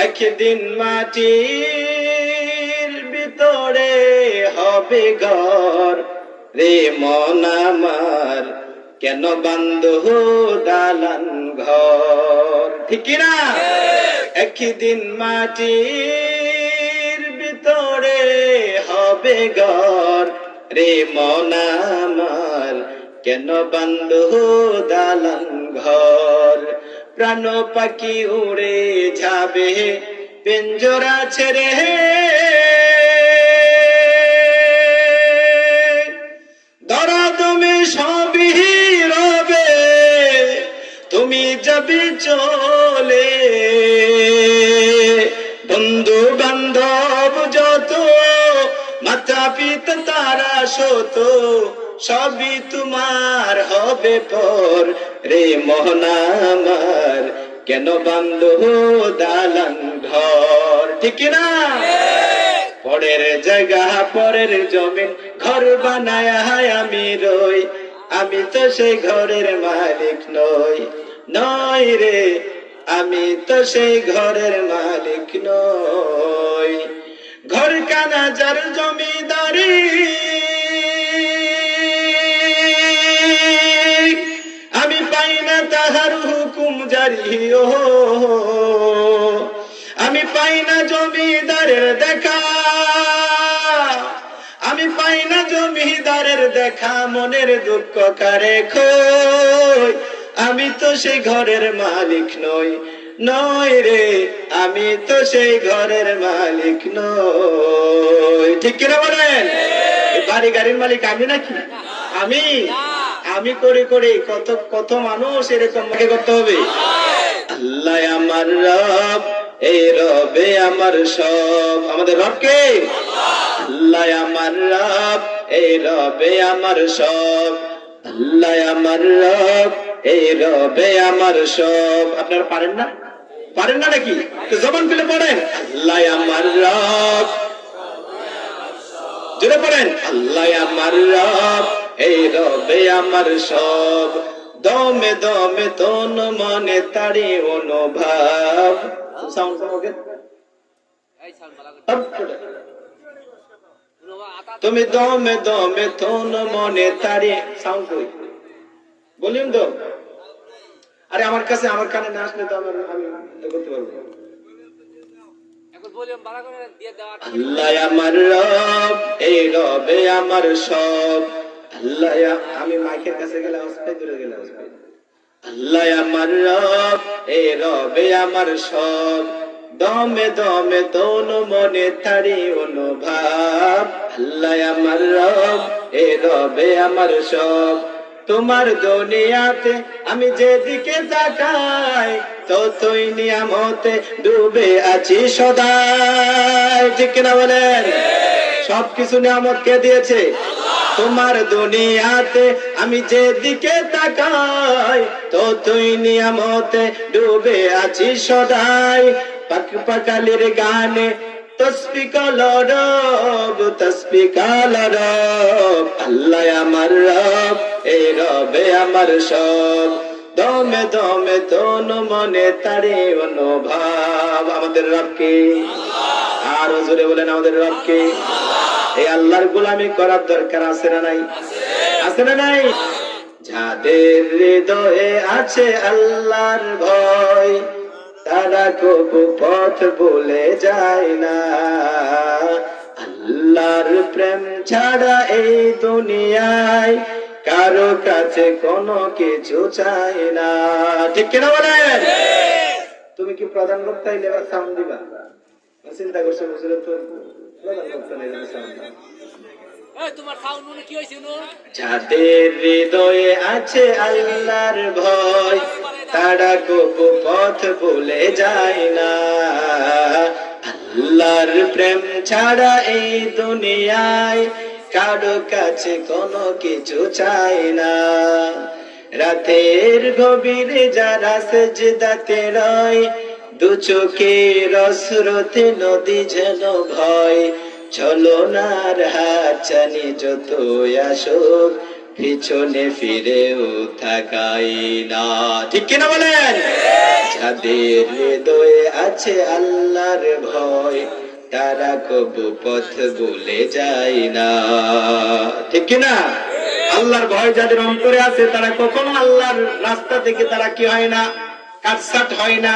একদিন মাটির ভিতরে হবে ঘর রে মন আমার, কেন বান্ধ দালান ঘর? ঠিক কিনা? একদিন মাটির ভিতরে হবে ঘর রে মন আমার, কেন বান্ধ দালান ঘর? প্রাণ পাখি উড়ে যাবে পিঞ্জরা ছেড়ে, ধরা তুমি সবই রবে, তুমি যাবে চলে। বন্ধু বান্ধব যত, মাতা পিতা তারা শত, সবই তোমার হবে পর রে মন আমার, কেন বান্ধ দালান ঘর? ঠিক না? পরের জায়গা পরের জমিন ঘর বানায় আমি রই, আমি তো সেই ঘরের মালিক নই। নই রে, আমি তো সেই ঘরের মালিক নই। ঘর কানা যার জমিদারি, আমি পাই না তাহার হুকুম জারি। ও আমি পাই না জমিদারের দেখা, আমি পাই না জমিদারের দেখা, মনের দুঃখ কারে খই, আমি তো সেই ঘরের মালিক নই। নই রে, আমি তো সেই ঘরের মালিক নই। ঠিক কিনা বলেন? বাড়ি গাড়ির মালিক আমি নাকি? আমি আমি করে করে কত কত মানুষ এরকম করতে হবে। আল্লাহ আমার রব, এই রবে আমার সব। আমাদের রব কে? আল্লাহ আমার রব, এই রবে আমার সব। আল্লাহ আমার রব, এই রবে আমার সব। আপনারা পারেন না? পারেন না নাকি? জবান খুলে পড়েন, আল্লাহ আমার রব। জোরে পড়েন, আল্লাহ আমার রব, এই রবে আমার সব। দমে দমে তন মনে তারি অনুভব। তুমি দমে দমে তন মনে তারি সাউন্ড কই বলিম তো? আরে আমার কাছে, আমার কানে না আসলে তো আমি করতে পারবো। আল্লাহ আমার রব, এই রবে আমার সব। আল্লাহ, আমি মাইকের কাছে গেলে দূরে গেলে আল্লাহ আমার রব, এই রবে আমার সব। দমে দমে তন মনে তারি অনুভব। আল্লাহ আমার রব, এই রবে আমার সব। তোমার দুনিয়াতে আমি যেদিকে তাকাই, ততই নিয়ামতে ডুবে আছি সদাই। ঠিক কিনা বলেন? সবকিছু নিয়ামত কে দিয়েছে? তোমার দুনিয়াতে আমি যেদিকে তাকাই, ততই নিয়ামতে ডুবে আছি সদাই। পাক পাকালির গানে তসবিহ কলরব, তসবিহ কলরব। আল্লাহ আমার রব, এই রবে আমার সব। দমে দমে তন মনে তারে অনুভব। আমাদের রব কে? আরো জোরে বলেন, আমাদের রব কে? এই আল্লাহর গোলামি করার দরকার আছে না নাই? আছে না নাই? যাদের হৃদয়ে আছে আল্লাহর ভয়, তারা কবু পথ ভুলে যায় না। আল্লাহর প্রেম ছাড়া এই দুনিয়ায় কারো কাছে কোনো কিছু চাই না। ঠিক কিনা বলেন? তুমি কি প্রধান বক্তা হইলে সাউন্ড দিবা? চিন্তা করছো বুঝলে তো প্রধান বক্তা নেই সাউন্ড। যাদের হৃদয়ে আছে আল্লাহর ভয়, তারা কবু পথ ভুলে যায় না। আল্লাহর প্রেম ছাড়া এই দুনিয়ায় কারো কাছে কোনো কিছু চাই না। রাতের গভীরে যারা সেজদাতে রয়, দু চোখের অশ্রুতে নদী যেন ভয়। ছলনার হাত চানি যত আসুক, পিছনে ফিরেও তাকাই না। ঠিক কিনা বলেন? যাদের হৃদয়ে আছে আল্লাহর ভয়, তারা কবু পথ ভুলে যায় না। ঠিক কিনা? আল্লাহর ভয় যাদের অন্তরে আছে তারা কখনো আল্লাহর রাস্তা থেকে তারা কি হয় না, কাটছাট হয় না।